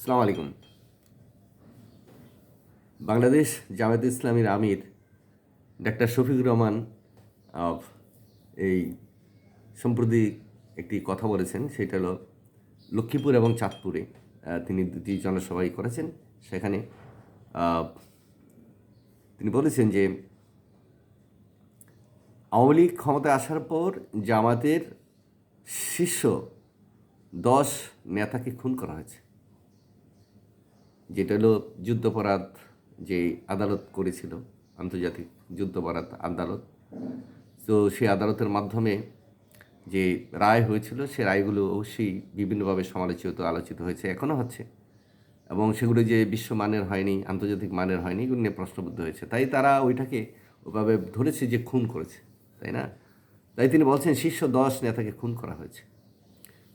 আসসালামু আলাইকুম। বাংলাদেশ জামায়াতে ইসলামীর আমির ডাক্তার শফিকুর রহমান আহ, এই সম্প্রতি একটি কথা বলেছেন, সেটা হলো লক্ষ্মীপুর এবং চাঁদপুরে তিনি দুটি জনসভাই করেছেন। সেখানে আহ, তিনি বলেছেন যে আওয়ামী লীগ ক্ষমতায় আসার পর জামাতের শীর্ষ 10 নেতাকে খুন করা হয়েছে, যেটা হলো যুদ্ধাপরাধ যে আদালত করেছিল, আন্তর্জাতিক যুদ্ধাপরাধ আদালত। তো সেই আদালতের মাধ্যমে যে রায় হয়েছিল, সে রায়গুলো অবশ্যই বিভিন্নভাবে সমালোচিত আলোচিত হয়েছে, এখনও হচ্ছে, এবং সেগুলো যে বিশ্বমানের হয়নি, আন্তর্জাতিক মানের হয়নি, এগুলো নিয়ে প্রশ্নবুদ্ধ হয়েছে। তাই তারা ওইটাকে ওভাবে ধরেছে যে খুন করেছে, তাই না? তাই তিনি বলছেন শীর্ষ 10 নেতাকে খুন করা হয়েছে।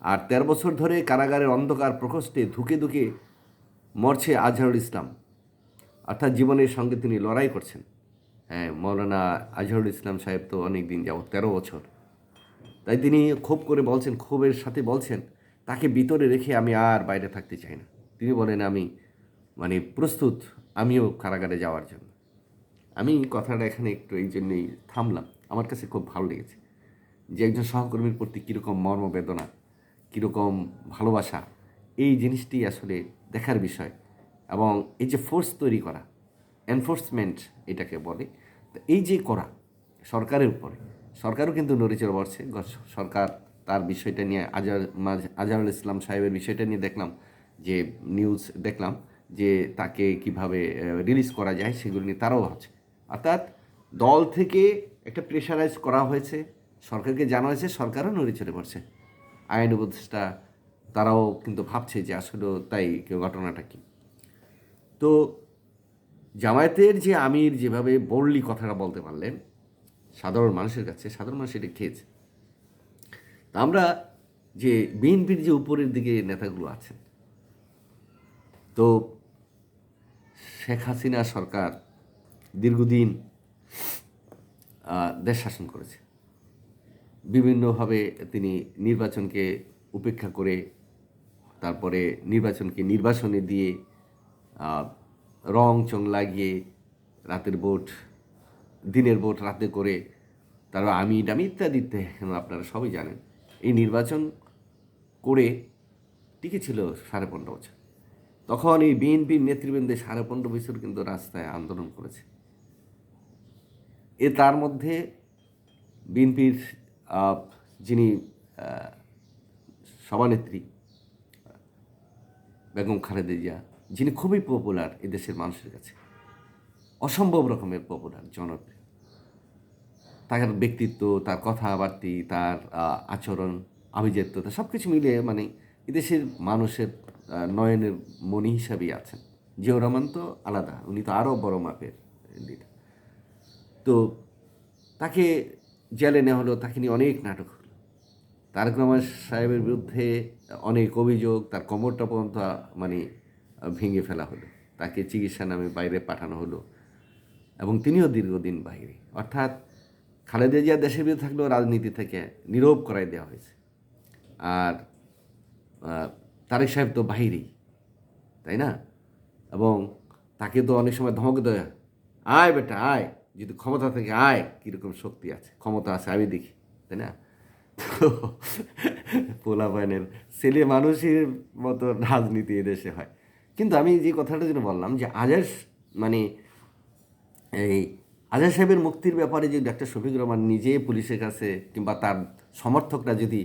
আর 13 বছর ধরে কারাগারের অন্ধকার প্রকোষ্ঠে ধুকে ধুকে মরছে আজহারুল ইসলাম, অর্থাৎ জীবনের সঙ্গে তিনি লড়াই করছেন। হ্যাঁ, মৌলানা আজহারুল ইসলাম সাহেব তো অনেক দিন যাবত, 13 বছর। তাই তিনি ক্ষোভ করে বলছেন, ক্ষোভের সাথে বলছেন, তাকে ভিতরে রেখে আমি আর বাইরে থাকতে চাই না। তিনি বলেন, আমি প্রস্তুত আমিও কারাগারে যাওয়ার জন্য। আমি কথাটা এখানে একটু এই জন্যই থামলাম, আমার কাছে খুব ভালো লেগেছে যে একজন সহকর্মীর প্রতি কীরকম মর্মবেদনা, কীরকম ভালোবাসা, এই জিনিসটি আসলে দেখার বিষয়। এবং এই যে ফোর্স তৈরি করা, এনফোর্সমেন্ট এটাকে বলে, তো এই যে করা সরকারের উপরে, সরকারও কিন্তু নড়েচড়ে বসছে। সরকার তার বিষয়টা নিয়ে আজহারুল ইসলাম সাহেবের বিষয়টা নিয়ে দেখলাম যে নিউজ দেখলাম যে তাকে কিভাবে রিলিজ করা যায় সেগুলো নিয়ে তারাও ভাবছে। অর্থাৎ দল থেকে একটা প্রেশারাইজ করা হয়েছে, সরকারকে জানা হয়েছে, সরকারও নড়েচড়ে পড়ছে। আইন উপদেষ্টা তারাও কিন্তু ভাবছে যে আসলে তাই কেউ ঘটনাটা কী। তো জামায়াতের যে আমির যেভাবে বোল্ডলি কথাটা বলতে পারলেন সাধারণ মানুষের কাছে, সাধারণ মানুষ এটা খেয়েছে। তা আমরা যে বিএনপির যে উপরের দিকে নেতাগুলো আছেন, তো শেখ হাসিনা সরকার দীর্ঘদিন দেশ শাসন করেছে। বিভিন্নভাবে তিনি নির্বাচনকে উপেক্ষা করে, তারপরে নির্বাচনকে নির্বাসনে দিয়ে, রং চং লাগিয়ে, রাতের ভোট দিনের ভোট রাতে করে, তারপর আমি ডামি ইত্যাদি আপনারা সবই জানেন। এই নির্বাচন করে টিকে ছিল 15.5 বছর। তখন এই বিএনপির নেতৃবৃন্দে 15.5 বছর কিন্তু রাস্তায় আন্দোলন করেছে। তার মধ্যে বিএনপির যিনি সভানেত্রী বেগম খালেদা জিয়া, যিনি খুবই পপুলার এদেশের মানুষের কাছে, অসম্ভব রকমের পপুলার, জনপ্রিয়। তার ব্যক্তিত্ব, তার কথাবার্তি, তার আচরণ, আভিজাত্যতা সব কিছু মিলিয়ে এদেশের মানুষের নয়নের মণি হিসাবেই আছেন। জিয়াউর রহমান তো আলাদা, উনি তো আরও বড় মাপের লিডার। তো তাকে জেলে নেওয়া হলো, তাকে নিয়ে অনেক নাটক হলো। তারেক রহমান সাহেবের বিরুদ্ধে অনেক অভিযোগ, তার কোমরটা পর্যন্ত ভেঙে ফেলা হলো, তাকে চিকিৎসা নামে বাইরে পাঠানো হলো, এবং তিনিও দীর্ঘদিন বাইরে। অর্থাৎ খালেদা জিয়া দেশের বিরুদ্ধে থাকলেও রাজনীতি থেকে নীরব করাই দেওয়া হয়েছে। আর তারেক সাহেব তো বাহিরেই, তাই না? এবং তাকে তো অনেক সময় ধমক দেয়, আয় বেটা আয়, যদি ক্ষমতা থেকে আয়, কীরকম শক্তি আছে, ক্ষমতা আছে আমি দেখি, তাই না? তো পোলাপানের ছেলে মানুষের মতো রাজনীতি এদেশে হয়। কিন্তু আমি যে কথাটা যেন বললাম যে মানে এই আজহার সাহেবের মুক্তির ব্যাপারে যদি ডাক্তার শফিকুর রহমান নিজে পুলিশের কাছে কিংবা তার সমর্থকরা যদি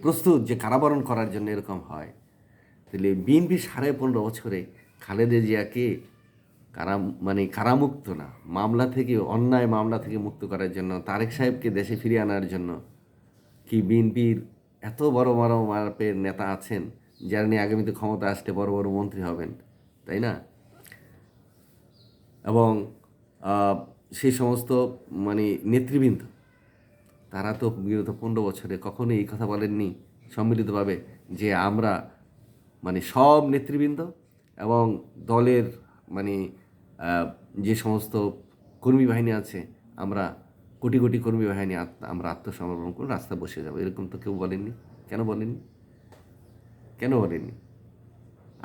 প্রস্তুত যে কারাবরণ করার জন্য এরকম হয়, তাহলে বিএনপি 15.5 বছরে খালেদা জিয়াকে কারামুক্ত না, মামলা থেকে, অন্যায় মামলা থেকে মুক্ত করার জন্য, তারেক সাহেবকে দেশে ফিরিয়ে আনার জন্য কি বিএনপির এত বড় বড় মাপের নেতা আছেন যারা নিয়ে আগামীতে ক্ষমতা আসতে বড় বড় মন্ত্রী হবেন, তাই না? এবং সেই সমস্ত নেতৃবৃন্দ, তারা তো বিগত 15 বছরে কখনোই এই কথা বলেননি সম্মিলিতভাবে যে আমরা সব নেতৃবৃন্দ এবং দলের মানে যে সমস্ত কর্মী বাহিনী আছে, আমরা কোটি কোটি কর্মী বাহিনী আমরা আত্মসমর্পণ করে রাস্তা বসে যাবো, এরকম তো কেউ বলেননি। কেন বলেননি? কেন বলেননি?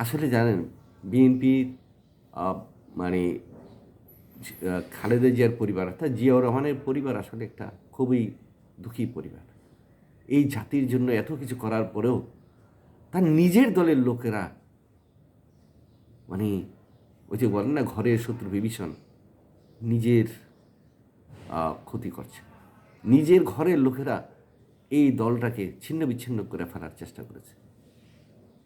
আসলে জানেন, বিএনপি মানে খালেদা জিয়ার পরিবার অর্থাৎ জিয়াউর রহমানের পরিবার আসলে একটা খুবই দুঃখী পরিবার। এই জাতির জন্য এত কিছু করার পরেও তার নিজের দলের লোকেরা মানে ওই যে বলেন না, ঘরের শত্রু বিভীষণ, নিজের ক্ষতি করছে। নিজের ঘরের লোকেরা এই দলটাকে ছিন্ন বিচ্ছিন্ন করে ফেলার চেষ্টা করেছে।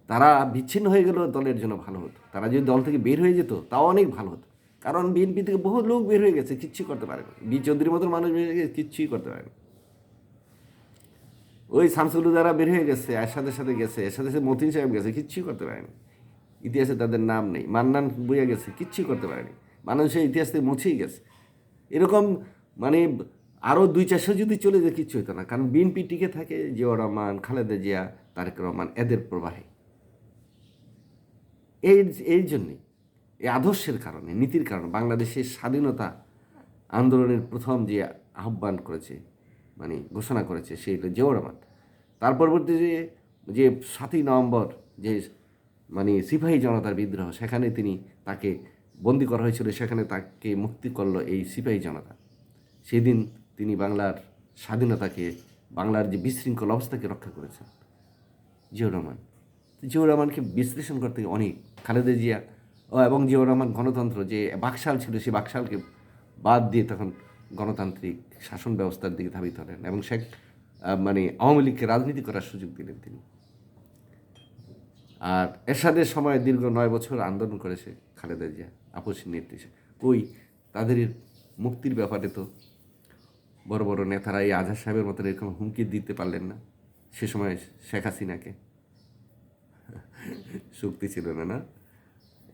তারা বিচ্ছিন্ন হয়ে গেলেও দলের জন্য ভালো হতো। তারা যদি দল থেকে বের হয়ে যেত তাও অনেক ভালো হতো। কারণ বিএনপি থেকে বহু লোক বের হয়ে গেছে, কিচ্ছু করতে পারেনি। চৌধুরীর মতন মানুষ বের হয়ে গেছে, কিচ্ছুই করতে পারেনি। ওই শামসুল যারা বের হয়ে গেছে, এর সাথে গেছে, এর সাথে মতিন সাহেব গেছে, কিচ্ছুই করতে পারেনি। ইতিহাসে তাদের নাম নেই। মান্নান বইয়া গেছে, কিচ্ছুই করতে পারেনি। মানুষের ইতিহাস থেকে মুছেই গেছে। এরকম মানে আরও 200-400 যদি চলে যায় কিচ্ছু হতো না। কারণ বিএনপি টিকে থাকে জিয়াউর রহমান, খালেদা জিয়া, তারেক রহমান এদের প্রবাহে। এই এই জন্যে, এই আদর্শের কারণে, নীতির কারণে বাংলাদেশের স্বাধীনতা আন্দোলনের প্রথম যে আহ্বান করেছে, মানে ঘোষণা করেছে, সেই হলো জিয়াউর রহমান। তার পরবর্তী যে 7ই নভেম্বর যে মানে সিপাহী জনতার বিদ্রোহ, সেখানে তাকে বন্দি করা হয়েছিল, সেখানে তাকে মুক্তি করলো এই সিপাহী জনতা। সেদিন তিনি বাংলার স্বাধীনতাকে, বাংলার যে বিশৃঙ্খল অবস্থাকে রক্ষা করেছেন জিয়াউর রহমান। জিয়াউর রহমানকে বিশ্লেষণ করতে অনেক, খালেদা জিয়া এবং জিয়াউর রহমান গণতন্ত্র যে বাকশাল ছিল, সেই বাকশালকে বাদ দিয়ে তখন গণতান্ত্রিক শাসন ব্যবস্থার দিকে ধাবিত হলেন এবং মানে আওয়ামী লীগকে রাজনীতি করার সুযোগ দিলেন তিনি। আর এরশাদের সময় দীর্ঘ 9 বছর আন্দোলন করেছে খালেদা জিয়া আপসী নেতৃত্বে। কই তাদের মুক্তির ব্যাপারে তো বড় বড় নেতারা এই আজহার সাহেবের মতন এরকম হুমকি দিতে পারলেন না। সে সময় শেখ হাসিনাকে শক্তি ছিল না, না?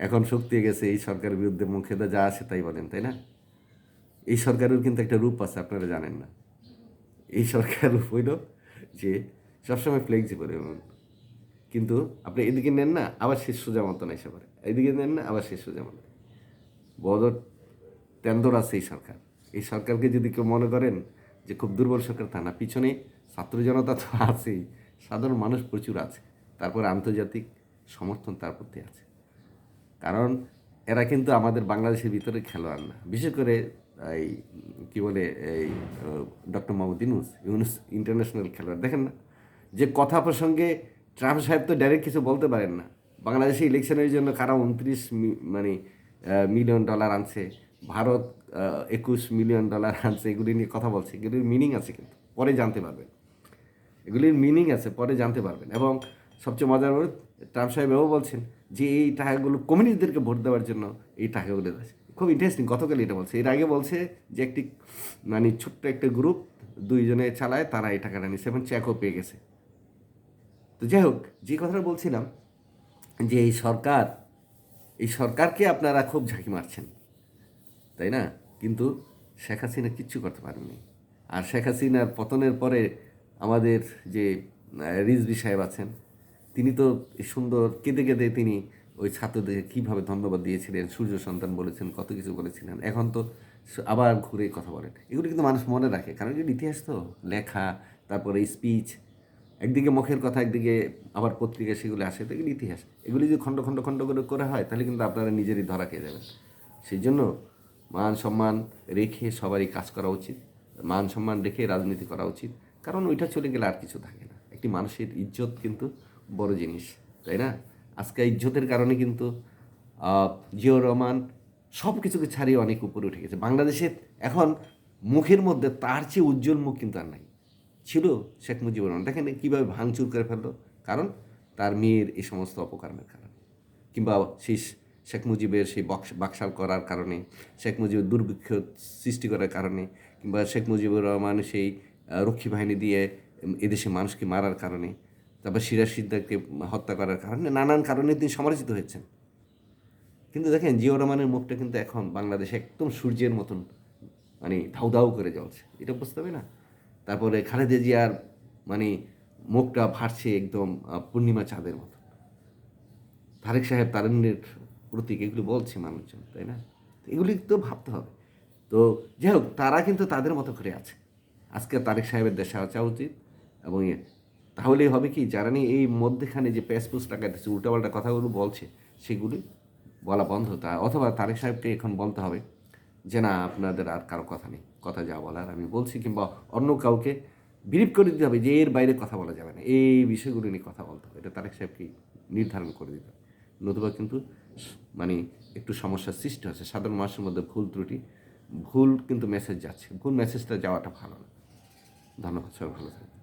এখন শক্তি গেছে, এই সরকারের বিরুদ্ধে মুখে যা আসে তাই বলেন, তাই না? এই সরকারের কিন্তু একটা রূপ আছে, আপনারা জানেন না। এই সরকার রূপ হইল যে সবসময় ফ্লেক্সিবল, কিন্তু আপনি এদিকে নেন না আবার শেষ সোজা মতন এসে পড়ে, এদিকে নেন না আবার শেষ সোজা মতন। বড় তেন্দর আছে এই সরকার। এই সরকারকে যদি কেউ মনে করেন যে খুব দুর্বল সরকার, তা না। পিছনে ছাত্র জনতা তো আছেই, সাধারণ মানুষ প্রচুর আছে, তারপর আন্তর্জাতিক সমর্থন তার প্রতি আছে। কারণ এরা কিন্তু আমাদের বাংলাদেশের ভিতরে খেলোয়াড় না। বিশেষ করে এই কী বলে, এই ডক্টর মোহাম্মদ ইউনুস ইন্টারন্যাশনাল খেলোয়াড়। দেখেন না, যে কথা প্রসঙ্গে ট্রাম্প সাহেব তো ডাইরেক্ট কিছু বলতে পারেন না। বাংলাদেশে ইলেকশনের জন্য কারা 29 মানে মিলিয়ন ডলার আনছে, ভারত 21 মিলিয়ন ডলার আনছে, এগুলি নিয়ে কথা বলছে। এগুলির মিনিং আছে, কিন্তু পরে জানতে পারবেন। এগুলির মিনিং আছে, পরে জানতে পারবেন। এবং সবচেয়ে মজার হল ট্রাম্প সাহেব এও বলছেন যে এই টাকাগুলো কমিউনিস্টদেরকে ভোট দেওয়ার জন্য এই টাকাগুলো আছে। খুব ইন্টারেস্টিং, গতকাল এটা বলছে। এর আগে বলছে যে একটি মানে ছোট্ট একটা গ্রুপ 2 জনে চালায়, তারা এই টাকাটা নিচ্ছে এবং চেকও পেয়ে গেছে। তো যাই হোক, যে কথাটা বলছিলাম যে এই সরকারকে আপনারা খুব ঝাঁকি মারছেন, তাই না? কিন্তু শেখ হাসিনা কিচ্ছু করতে পারেননি। আর শেখ হাসিনার পতনের পরে আমাদের যে রিজভী সাহেব আছেন, তিনি তো সুন্দর কেঁদে কেঁদে তিনি ওই ছাত্রদেরকে কীভাবে ধন্যবাদ দিয়েছিলেন, সূর্য সন্তান বলেছেন, কত কিছু বলেছিলেন। এখন তো আবার ঘুরে কথা বলেন। এগুলো কিন্তু মানুষ মনে রাখে, কারণ এগুলো ইতিহাস তো, লেখা, তারপরে স্পিচ, একদিকে মুখের কথা, একদিকে আবার পত্রিকায় সেগুলো আসে। তো এগুলো ইতিহাস। এগুলি যদি খণ্ড খণ্ড খণ্ড করে করা হয় তাহলে কিন্তু আপনারা নিজেরই ধরা খেয়ে যাবেন। সেই জন্য মান সম্মান রেখে সবারই কাজ করা উচিত, মান সম্মান রেখে রাজনীতি করা উচিত। কারণ ওইটা চলে গেলে আর কিছু থাকে না। একটি মানুষের ইজ্জত কিন্তু বড় জিনিস, তাই না? আজকে ইজ্জতের কারণে কিন্তু জিয়াউর রহমান সব কিছুকে ছাড়িয়ে অনেক উপরে উঠে গেছে। বাংলাদেশের এখন মুখের মধ্যে তার চেয়ে উজ্জ্বল মুখ কিন্তু আর নাই। ছিল শেখ মুজিবুর রহমান, দেখেন কীভাবে ভাঙচুর করে ফেললো, কারণ তার মেয়ের এই সমস্ত অপকর্মের কারণে, কিংবা সেই শেখ মুজিবের সেই বাকশাল করার কারণে, শেখ মুজিবের দুর্ভিক্ষ সৃষ্টি করার কারণে, কিংবা শেখ মুজিবুর রহমান সেই রক্ষী বাহিনী দিয়ে এদেশে মানুষকে মারার কারণে, তারপর সিরাজ সিদ্দারকে হত্যা করার কারণে, নানান কারণে তিনি সমালোচিত হয়েছেন। কিন্তু দেখেন জিয়াউর রহমানের মুখটা কিন্তু এখন বাংলাদেশে একদম সূর্যের মতন মানে ধাউ ধাউ করে জ্বলছে, এটা বুঝতে হবে না? তারপরে খালেদা জিয়ার মানে মুখটা ভাসছে একদম পূর্ণিমা চাঁদের মতো। তারেক সাহেব তারুণ্যের প্রতীক, এগুলো বলছে মানুষজন, তাই না? এগুলি তো ভাবতে হবে। তো যাই হোক, তারা কিন্তু তাদের মতো করে আছে। আজকে তারেক সাহেবের দেশে আসা উচিত এবং তাহলেই হবে কি, যারা নিয়ে এই মধ্যেখানে যে প্যাসপুস টাকাইতেছে, উল্টাপাল্টা কথাগুলো বলছে, সেগুলি বলা বন্ধ। অথবা তারেক সাহেবকে এখন বলতে হবে যে না, আপনাদের আর কারো কথা নেই, কথা যা বলার আমি বলছি, কিংবা অন্য কাউকে বিরিপ করে দিতে হবে যে এর বাইরে কথা বলা যাবে না, এই বিষয়গুলো নিয়ে কথা বলতে হবে। এটা তারেক সাহেবকে নির্ধারণ করে দিতে হবে। নতুবা কিন্তু মানে একটু সমস্যার সৃষ্টি হচ্ছে। সাধারণ মানুষের মধ্যে ভুল ত্রুটি, ভুল কিন্তু মেসেজ যাচ্ছে, ভুল মেসেজটা যাওয়াটা ভালো না। ধন্যবাদ, সবাই ভালো থাকবেন।